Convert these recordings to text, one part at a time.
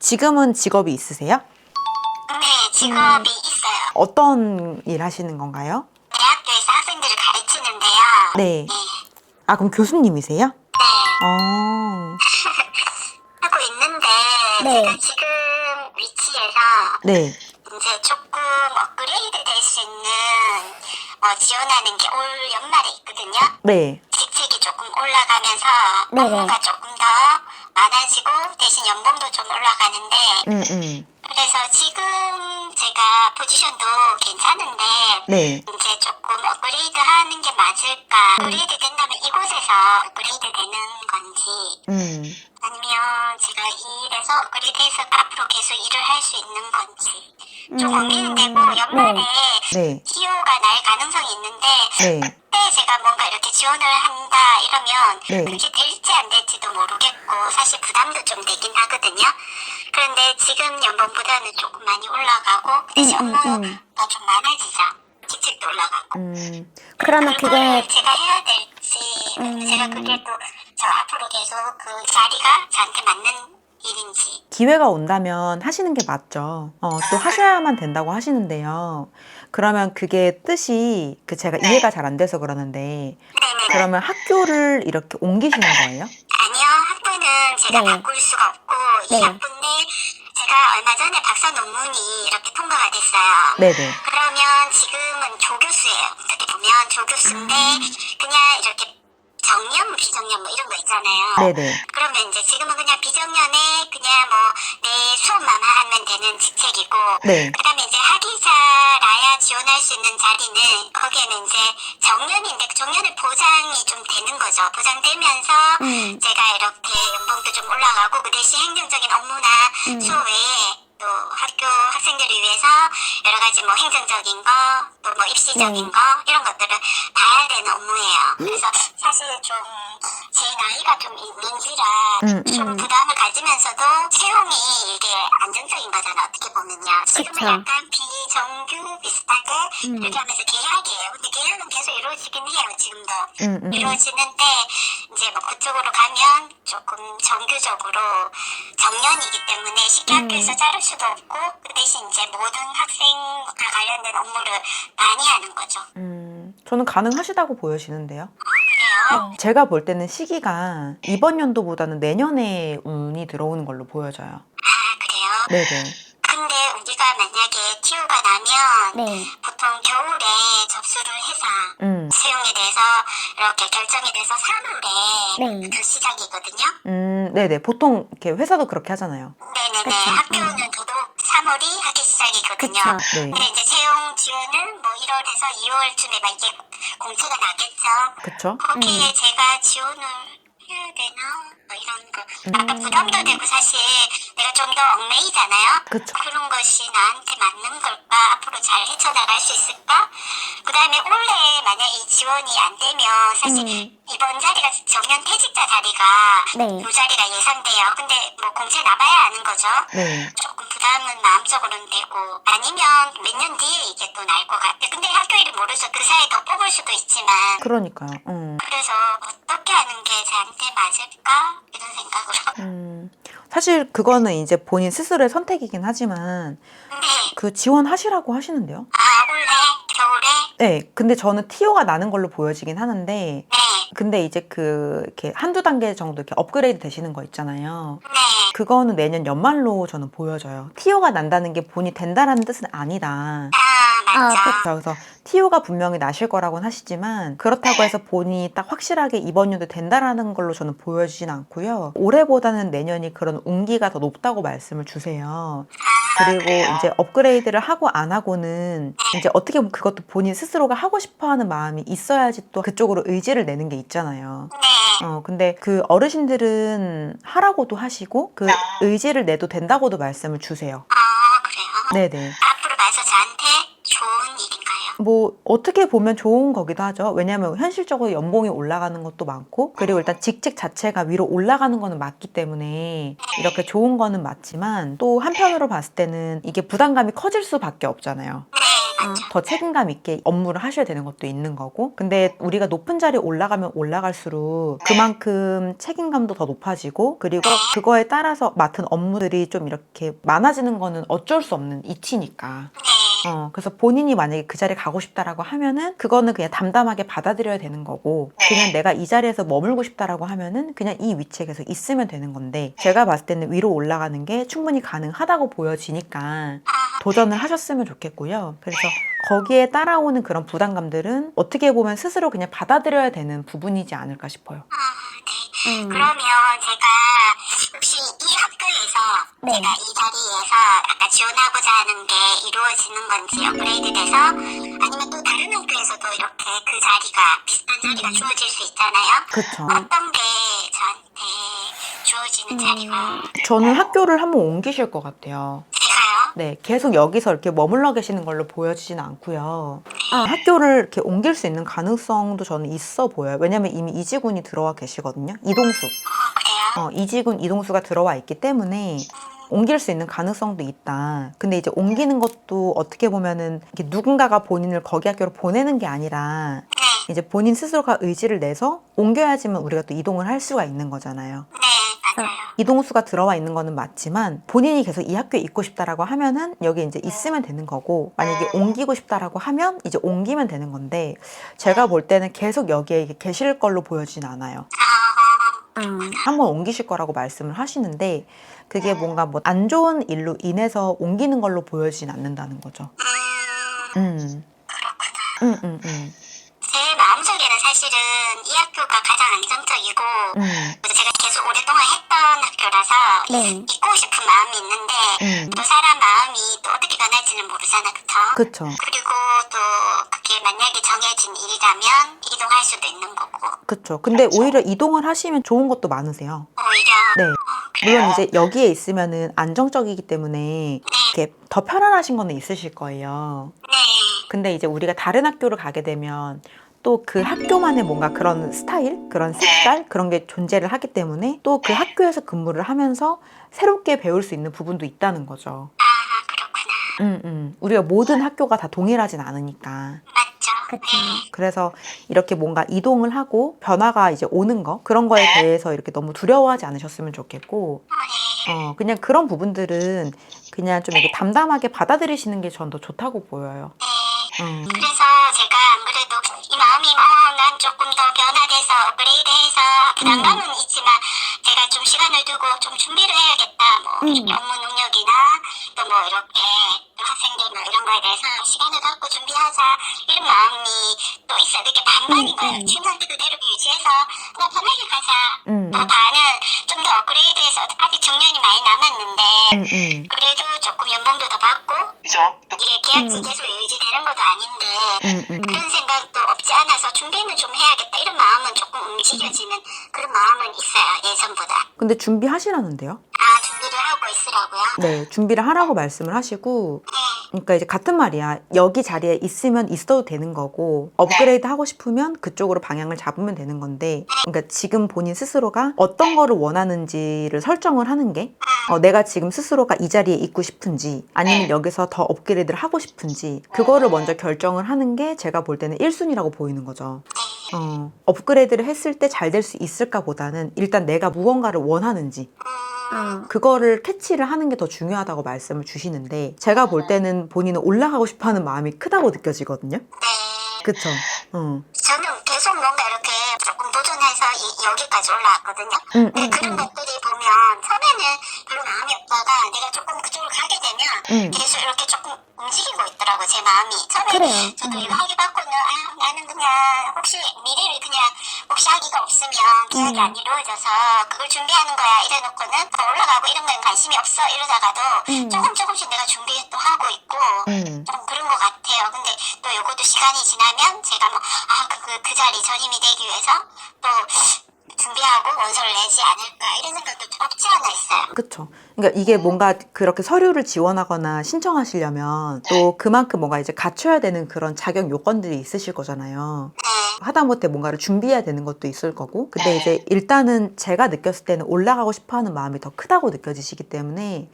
지금은 직업이 있으세요? 네, 직업이 있어요. 어떤 일 하시는 건가요? 대학교에서 학생들을 가르치는데요. 네. 네, 아, 그럼 교수님이세요? 네, 어, 하고 있는데 네. 제가 지금 위치에서 네. 이제 조금 업그레이드 될 수 있는 지원하는 게 올 연말에 있거든요. 네. 직책이 조금 올라가면서 네네. 업무가 조금 더 많아지고 대신 연봉도 좀 올라가는데 그래서 지금 제가 포지션도 괜찮은데 네. 이제 조금 업그레이드 하는 게 맞을까? 업그레이드 된다면 이곳에서 업그레이드 되는 건지 아니면 제가 이 일에서 업그레이드해서 앞으로 계속 일을 할 수 있는 건지 좀 고민은 되고 연말에 네. TO가 날 가능성이 있는데 네. 그때 제가 뭔가 이렇게 지원을 한다 이러면 네. 그게 될지 안 될지도 모르겠고 사실 부담도 좀 되긴 하거든요. 그런데 지금 연봉보다는 조금 많이 올라가고 대신 업무가 좀 많아지죠. 직책도 올라가고. 그러면 그거를 그게 제가 해야 될지 제가 그게 또 저 앞으로 계속 그 자리가 저한테 맞는 일인지. 기회가 온다면 하시는 게 맞죠. 또 하셔야만 된다고 하시는데요. 그러면 그게 뜻이 제가 이해가 잘 안 돼서 그러는데 네네네. 그러면 학교를 이렇게 옮기시는 거예요? 아니요, 학부는 제가 네. 바꿀 수가 없고 이 네. 학부인데 제가 얼마 전에 박사 논문이 이렇게 통과가 됐어요. 네네. 그러면 지금은 조교수예요. 어떻게 보면 조교수인데 그냥 이렇게 정년, 비정년 뭐 이런 거 있잖아요. 네네. 그러면 이제 지금은 그냥 비정년에 그냥 뭐 내 수업만 하면 되는 직책이고 네. 그다음에 이제 학위자라야 지원할 수 있는 자리는 거기에는 이제 정년인데 그 정년의 보장이 좀 되는 거죠. 보장되면서 제가 이렇게 연봉도 좀 올라가고 그 대신 행정적인 업무나 수업 외에 또 학교 학생들을 위해서 여러 가지 뭐 행정적인 거, 또 뭐 입시적인 거 이런 것들을 봐야 되는 업무예요. 그래서 사실 좀 제 나이가 좀 있는지라 좀 부담을 가지면서도 채용이 이게 안정적인 거잖아 어떻게 보면요. 지금은 그쵸. 약간 비정규 비슷하게 이렇게 하면서 계약이에요. 근데 계약은 계속 이루어지긴 해요. 지금도 이루어지는데 이제 뭐 그쪽으로 가면 조금 정규적으로 정년이기 때문에 쉽게 학교에서 자를 수도 없고 그 대신 이제 모든 학생과 관련된 업무를 많이 하는 거죠. 저는 가능하시다고 보여지는데요. 그래요? 제가 볼 때는 시기가 이번 연도보다는 내년에 운이 들어오는 걸로 보여져요. 아 그래요? 네네. 근데 우리가 만약에 TO가 나면 네. 보통 겨울에 접수를 해서 채용에 대해서 이렇게 결정이 돼서 3월에 그 시작이거든요. 네네. 보통 이렇게 회사도 그렇게 하잖아요. 네네네. 그쵸. 학교는 더더욱 3월이 학기 시작이거든요. 그쵸. 네. 근데 이제 채용 지원은 뭐 1월에서 2월쯤에 막 이게 공채가 나겠죠. 그쵸? 거기에 제가 지원을 해야 되나? 뭐 이런 거. 약간 부담도 되고 사실 내가 좀 더 얽매이잖아요. 그쵸. 그런 것이 나한테 맞는 걸까? 앞으로 잘 헤쳐나갈 수 있을까? 그 다음에 올해 만약 이 지원이 안 되면 사실 이번 자리가 정년 퇴직자 자리가 네. 두 자리가 예상돼요. 근데 뭐 공채 나봐야 아는 거죠. 네. 조금 부담은 마음적으로는 되고 아니면 몇 년 뒤에 이게 또 날 것 같아. 근데 학교 일을 모르죠. 그 사이에 더 뽑을 수도 있지만 그러니까요. 그래서 어떻게 하는 게 저한테 맞을까? 이런 생각으로. 사실 그거는 이제 본인 스스로의 선택이긴 하지만 네. 그 지원하시라고 하시는데요. 아, 올해? 겨울에? 네. 근데 저는 TO가 나는 걸로 보여지긴 하는데 네. 근데 이제 이렇게 한두 단계 정도 이렇게 업그레이드 되시는 거 있잖아요. 네. 그거는 내년 연말로 저는 보여져요. TO가 난다는 게 본이 된다라는 뜻은 아니다. 아, 맞죠. 그래서 TO가 분명히 나실 거라고는 하시지만 그렇다고 해서 본이 딱 확실하게 이번 연도 된다라는 걸로 저는 보여지진 않고요. 올해보다는 내년이 그런 운기가 더 높다고 말씀을 주세요. 그리고 이제 업그레이드를 하고 안 하고는 이제 어떻게 보면 그것도 본인 스스로가 하고 싶어 하는 마음이 있어야지 또 그쪽으로 의지를 내는 게 있잖아요. 네. 근데 그 어르신들은 하라고도 하시고 그 의지를 내도 된다고도 말씀을 주세요. 그래요? 네네. 앞으로 봐서 저한테 좋은 일인가요? 뭐 어떻게 보면 좋은 거기도 하죠. 왜냐하면 현실적으로 연봉이 올라가는 것도 많고 그리고 일단 직책 자체가 위로 올라가는 거는 맞기 때문에 이렇게 좋은 거는 맞지만 또 한편으로 봤을 때는 이게 부담감이 커질 수밖에 없잖아요. 네, 더 책임감 있게 업무를 하셔야 되는 것도 있는 거고. 근데 우리가 높은 자리에 올라가면 올라갈수록 그만큼 책임감도 더 높아지고, 그리고 그거에 따라서 맡은 업무들이 좀 이렇게 많아지는 거는 어쩔 수 없는 이치니까. 그래서 본인이 만약에 그 자리에 가고 싶다라고 하면은 그거는 그냥 담담하게 받아들여야 되는 거고, 그냥 내가 이 자리에서 머물고 싶다라고 하면은 그냥 이 위치에 계속 있으면 되는 건데, 제가 봤을 때는 위로 올라가는 게 충분히 가능하다고 보여지니까 도전을 하셨으면 좋겠고요. 그래서 거기에 따라오는 그런 부담감들은 어떻게 보면 스스로 그냥 받아들여야 되는 부분이지 않을까 싶어요. 그러면 제가 혹시 이 학교에서 제가 이 자리에서 아까 지원하고자 하는 게 이루어지는 건지 업그레이드 돼서, 아니면 또 다른 학교에서도 이렇게 그 자리가 비슷한 자리가 주어질 수 있잖아요. 그쵸. 어떤 게 저한테 주어지는 자리가 저는 학교를 한번 옮기실 것 같아요. 제가요? 네, 계속 여기서 이렇게 머물러 계시는 걸로 보여지지는 않고요. 학교를 이렇게 옮길 수 있는 가능성도 저는 있어 보여요. 왜냐면 이미 이지군이 들어와 계시거든요. 이동수. 그래요? 이지군, 이동수가 들어와 있기 때문에 옮길 수 있는 가능성도 있다. 근데 이제 옮기는 것도 어떻게 보면은 이렇게 누군가가 본인을 거기 학교로 보내는 게 아니라 네, 이제 본인 스스로가 의지를 내서 옮겨야지만 우리가 또 이동을 할 수가 있는 거잖아요. 네, 맞아요. 이동수가 들어와 있는 거는 맞지만 본인이 계속 이 학교에 있고 싶다라고 하면은 여기 이제 있으면 되는 거고, 만약에 옮기고 싶다라고 하면 이제 옮기면 되는 건데, 제가 볼 때는 계속 여기에 계실 걸로 보여지진 않아요. 한번 옮기실 거라고 말씀을 하시는데 그게 뭔가 뭐 안 좋은 일로 인해서 옮기는 걸로 보여지진 않는다는 거죠. 그렇구나. 제 마음속에는 사실은 이 학교가 가장 안정적이고 제가 계속 오랫동안 했던 학교라서 있고 싶은 마음이 있는데 또 사람 마음이 또 어떻게 변할지는 모르잖아, 그쵸? 그쵸. 그리고 또 그게 만약에 정해진 일이라면 이동할 수도 있는 거고. 그쵸. 근데 오히려 이동을 하시면 좋은 것도 많으세요. 오히려 네. 물론 이제 여기에 있으면은 안정적이기 때문에 이렇게 더 편안하신 거는 있으실 거예요. 네, 근데 이제 우리가 다른 학교를 가게 되면 또 그 학교만의 뭔가 그런 스타일, 그런 색깔, 그런 게 존재를 하기 때문에 또 그 학교에서 근무를 하면서 새롭게 배울 수 있는 부분도 있다는 거죠. 그렇구나. 우리가 모든 학교가 다 동일하진 않으니까. 맞죠? 그래서 이렇게 뭔가 이동을 하고 변화가 이제 오는 거, 그런 거에 대해서 이렇게 너무 두려워하지 않으셨으면 좋겠고, 그냥 그런 부분들은 그냥 좀 이렇게 담담하게 받아들이시는 게 전 더 좋다고 보여요. 그래서 제가 안 그래도 이 마음이 난 조금 더 변화돼서 업그레이드해서 부담감은 있지만 제가 좀 시간을 두고 좀 준비를 해야겠다. 뭐 업무 능력이나 또 뭐 이렇게 또 학생들 뭐 이런 거에 대해서 시간을 갖고 준비하자 이런 마음이 또 있어요. 이게 반반인 거예요. 지금 상태 그대로 유지해서 그냥 편하게 가자. 또 반은 좀 더 업그레이드해서 아직 정년이 많이 남았는데 그래도 조금 연봉도 더 받고 이게 계약직 계속 유지되는 것도 아닌데 그런 생각도 없지 않아서 준비는 좀 해야겠다 이런 마음은 조금 움직여지는 그런 마음은 있어요, 예전보다. 근데 준비하시라는데요? 준비를 하고 있으라고요? 네, 준비를 하라고 말씀을 하시고, 그러니까 이제 같은 말이야. 여기 자리에 있으면 있어도 되는 거고, 업그레이드 하고 싶으면 그쪽으로 방향을 잡으면 되는 건데, 그러니까 지금 본인 스스로가 어떤 거를 원하는지를 설정을 하는 게, 내가 지금 스스로가 이 자리에 있고 싶은지, 아니면 여기서 더 업그레이드를 하고 싶은지, 그거를 먼저 결정을 하는 게 제가 볼 때는 1순위라고 보이는 거죠. 업그레이드를 했을 때 잘 될 수 있을까 보다는 일단 내가 무언가를 원하는지, 그거를 캐치를 하는 게 더 중요하다고 말씀을 주시는데, 제가 볼 때는 본인은 올라가고 싶어 하는 마음이 크다고 느껴지거든요. 그쵸? 저는 계속 뭔가 이렇게 조금 도전해서 여기까지 올라왔거든요. 근데 그런 것들이 보면 처음에는 별로 마음이 없다가 내가 조금 그쪽으로 가게 되면 계속 이렇게 조금 움직이고 있더라고, 제 마음이. 처음에 저도 이거 하기 받고는 나는 그냥 혹시 미래를 그냥 혹시 하기가 없으면 계약이 안 이루어져서 그걸 준비하는 거야 이래놓고는 더 올라가고 이런 거에 관심이 없어 이러다가도 조금씩 내가 준비 또 하고 있고 좀 그런 것 같아요. 근데 또 요것도 시간이 지나면 제가 뭐 그 자리 전임이 되기 위해서 또 준비하고 원서를 내지 않을까 이런 생각도 없지 않아 있어요. 그쵸. 그러니까 이게 뭔가 그렇게 서류를 지원하거나 신청하시려면 또 그만큼 뭔가 이제 갖춰야 되는 그런 자격 요건들이 있으실 거잖아요. 하다못해 뭔가를 준비해야 되는 것도 있을 거고. 근데 이제 일단은 제가 느꼈을 때는 올라가고 싶어 하는 마음이 더 크다고 느껴지시기 때문에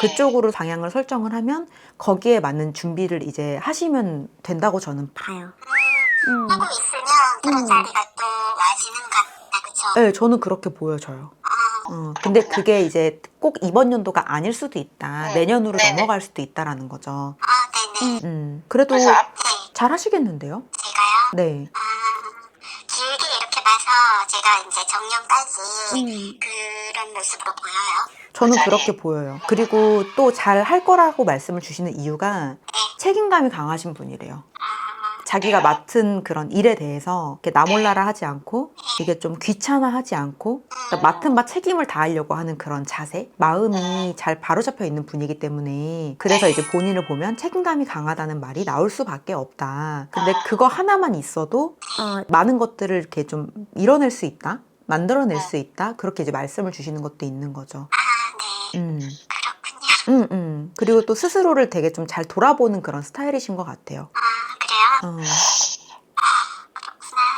그쪽으로 방향을 설정을 하면 거기에 맞는 준비를 이제 하시면 된다고 저는 봐요. 하고 있으면 그런 자리가 또 와지는 것 같다, 그쵸? 네, 저는 그렇게 보여져요. 근데 그게 이제 꼭 이번 연도가 아닐 수도 있다. 내년으로 넘어갈 수도 있다라는 거죠. 네네. 그래도 네, 잘 하시겠는데요? 제가요? 네. 길게 이렇게 봐서 제가 이제 정년까지 그런 모습으로 보여요. 저는 그렇게 보여요. 그리고 또 잘 할 거라고 말씀을 주시는 이유가 책임감이 강하신 분이래요. 자기가 맡은 그런 일에 대해서 이렇게 나 몰라라 하지 않고 이게 좀 귀찮아하지 않고 그러니까 맡은 바 책임을 다하려고 하는 그런 자세, 마음이 잘 바로잡혀 있는 분이기 때문에 그래서 이제 본인을 보면 책임감이 강하다는 말이 나올 수밖에 없다. 근데 그거 하나만 있어도 많은 것들을 이렇게 좀 이뤄낼 수 있다, 만들어낼 수 있다, 그렇게 이제 말씀을 주시는 것도 있는 거죠. 네. 그렇군요. 그리고 또 스스로를 되게 좀 잘 돌아보는 그런 스타일이신 것 같아요. 그래요? 음.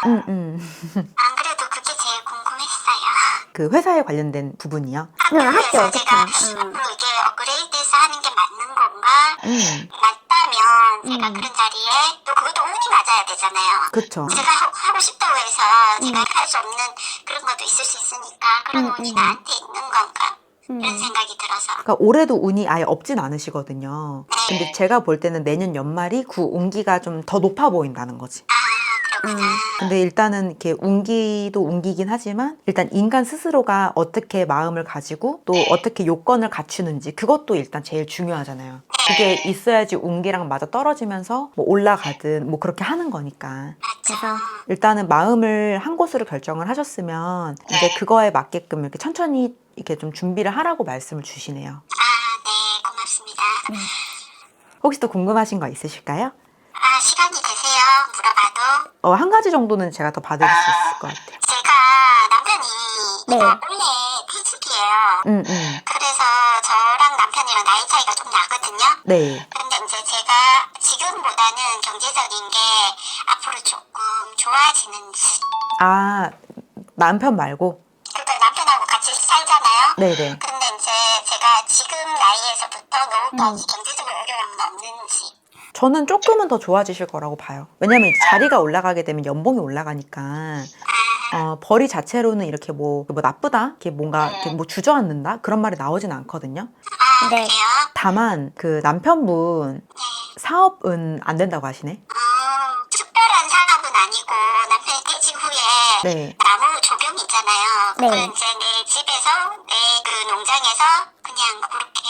안 그래도 그게 제일 궁금했어요. 그 회사에 관련된 부분이요. 그래서 학교, 제가 그쵸. 앞으로 이게 업그레이드해서 하는 게 맞는 건가? 맞다면 제가 그런 자리에 또 그것도 운이 맞아야 되잖아요. 그쵸. 제가 하고 싶다고 해서 제가 할 수 없는 그런 것도 있을 수 있으니까 그런 운이 나한테 있는 건가? 이런 생각이 들어서. 그러니까 올해도 운이 아예 없진 않으시거든요. 근데 제가 볼 때는 내년 연말이 그 운기가 좀 더 높아 보인다는 거지. 그렇구나. 근데 일단은 이렇게 운기도 운기긴 하지만 일단 인간 스스로가 어떻게 마음을 가지고 또 어떻게 요건을 갖추는지 그것도 일단 제일 중요하잖아요. 그게 있어야지 운기랑 맞아 떨어지면서 뭐 올라가든 뭐 그렇게 하는 거니까. 그래서 일단은 마음을 한 곳으로 결정을 하셨으면 이제 그거에 맞게끔 이렇게 천천히 이렇게 좀 준비를 하라고 말씀을 주시네요. 네, 고맙습니다. 혹시 또 궁금하신 거 있으실까요? 시간이 되세요? 물어봐도. 한 가지 정도는 제가 더 봐드릴 수 있을 것 같아요. 제가 남편이 네. 원래 퇴직이에요. 그래서 저랑 남편이랑 나이 차이가 좀 나거든요. 네. 근데 이제 제가 지금보다는 경제적인 게 앞으로 조금 좋아지는지. 아, 남편 말고? 그러니까 남편하고 같이 살잖아요. 네네. 근데 이제 제가 지금 나이에서부터 너무까지 경제적인 어려움은 없는지. 저는 조금은 더 좋아지실 거라고 봐요. 왜냐면 이제 자리가 올라가게 되면 연봉이 올라가니까 벌이 자체로는 이렇게 뭐 나쁘다, 이렇게 뭔가 이렇게 뭐 주저앉는다 그런 말이 나오진 않거든요. 네. 그래요? 다만 그 남편분 사업은 안 된다고 하시네. 특별한 사업은 아니고 남편이 퇴직 후에 네. 나무 조경 있잖아요. 그걸 네. 이제 내 집에서 내 그 농장에서 그냥 그렇게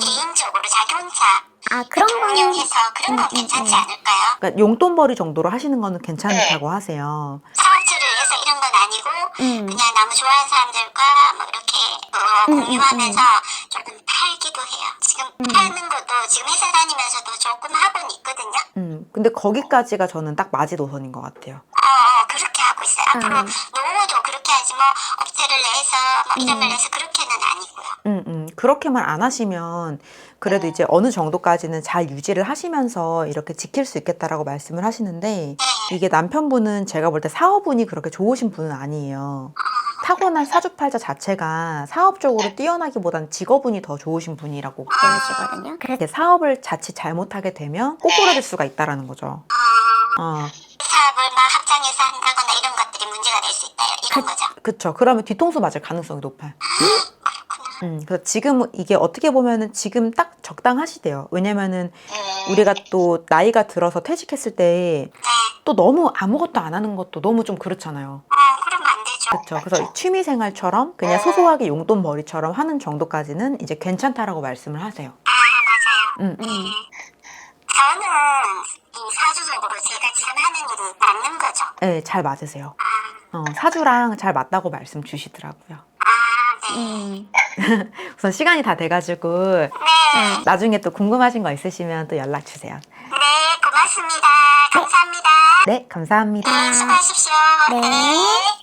개인적으로 자기 혼자 그런 거는 운영해서 그런 건 괜찮지 않을까요? 그러니까 용돈벌이 정도로 하시는 거는 괜찮다고 하세요. 사업주를 해서 이런 건 아니고 그냥 나무 좋아하는 사람들과 뭐 이렇게 공유하면서 조금 팔기도 해요. 지금 파는 것도 지금 회사 다니면서도 조금 하고는 있거든요. 근데 거기까지가 저는 딱 마지노선인 것 같아요. 그렇게 하고 있어요. 앞으로 노후도 그렇게 하지 뭐 업체를 내서 뭐 이름을 내서 그렇게는 아니고요. 그렇게만 안 하시면 그래도 이제 어느 정도까지는 잘 유지를 하시면서 이렇게 지킬 수 있겠다라고 말씀을 하시는데 이게 남편분은 제가 볼 때 사업운이 그렇게 좋으신 분은 아니에요. 타고난 사주팔자 자체가 사업적으로 뛰어나기보다는 직업운이 더 좋으신 분이라고 보여지거든요. 그래서 이렇게 사업을 자칫 잘못하게 되면 꼬꾸라질 수가 있다라는 거죠. 사업을 막 합장해서 한다거나 이런 것들이 문제가 될 수 있다 이런 거죠. 그쵸. 그러면 뒤통수 맞을 가능성이 높아요. 그래서 지금 이게 어떻게 보면은 지금 딱 적당하시대요. 왜냐면은 우리가 또 나이가 들어서 퇴직했을 때 또 너무 아무것도 안 하는 것도 너무 좀 그렇잖아요. 그러면 안 되죠. 그렇죠. 그래서 취미 생활처럼 그냥 소소하게 용돈 벌이처럼 하는 정도까지는 이제 괜찮다라고 말씀을 하세요. 맞아요. 저는 이 사주적으로 제가 지금 하는 일이 맞는 거죠. 네, 잘 맞으세요. 사주랑 잘 맞다고 말씀 주시더라고요. 네. 우선 시간이 다 돼가지고 네. 나중에 또 궁금하신 거 있으시면 또 연락 주세요. 네, 고맙습니다. 감사합니다. 네, 감사합니다. 네, 수고하십시오. 네. 네.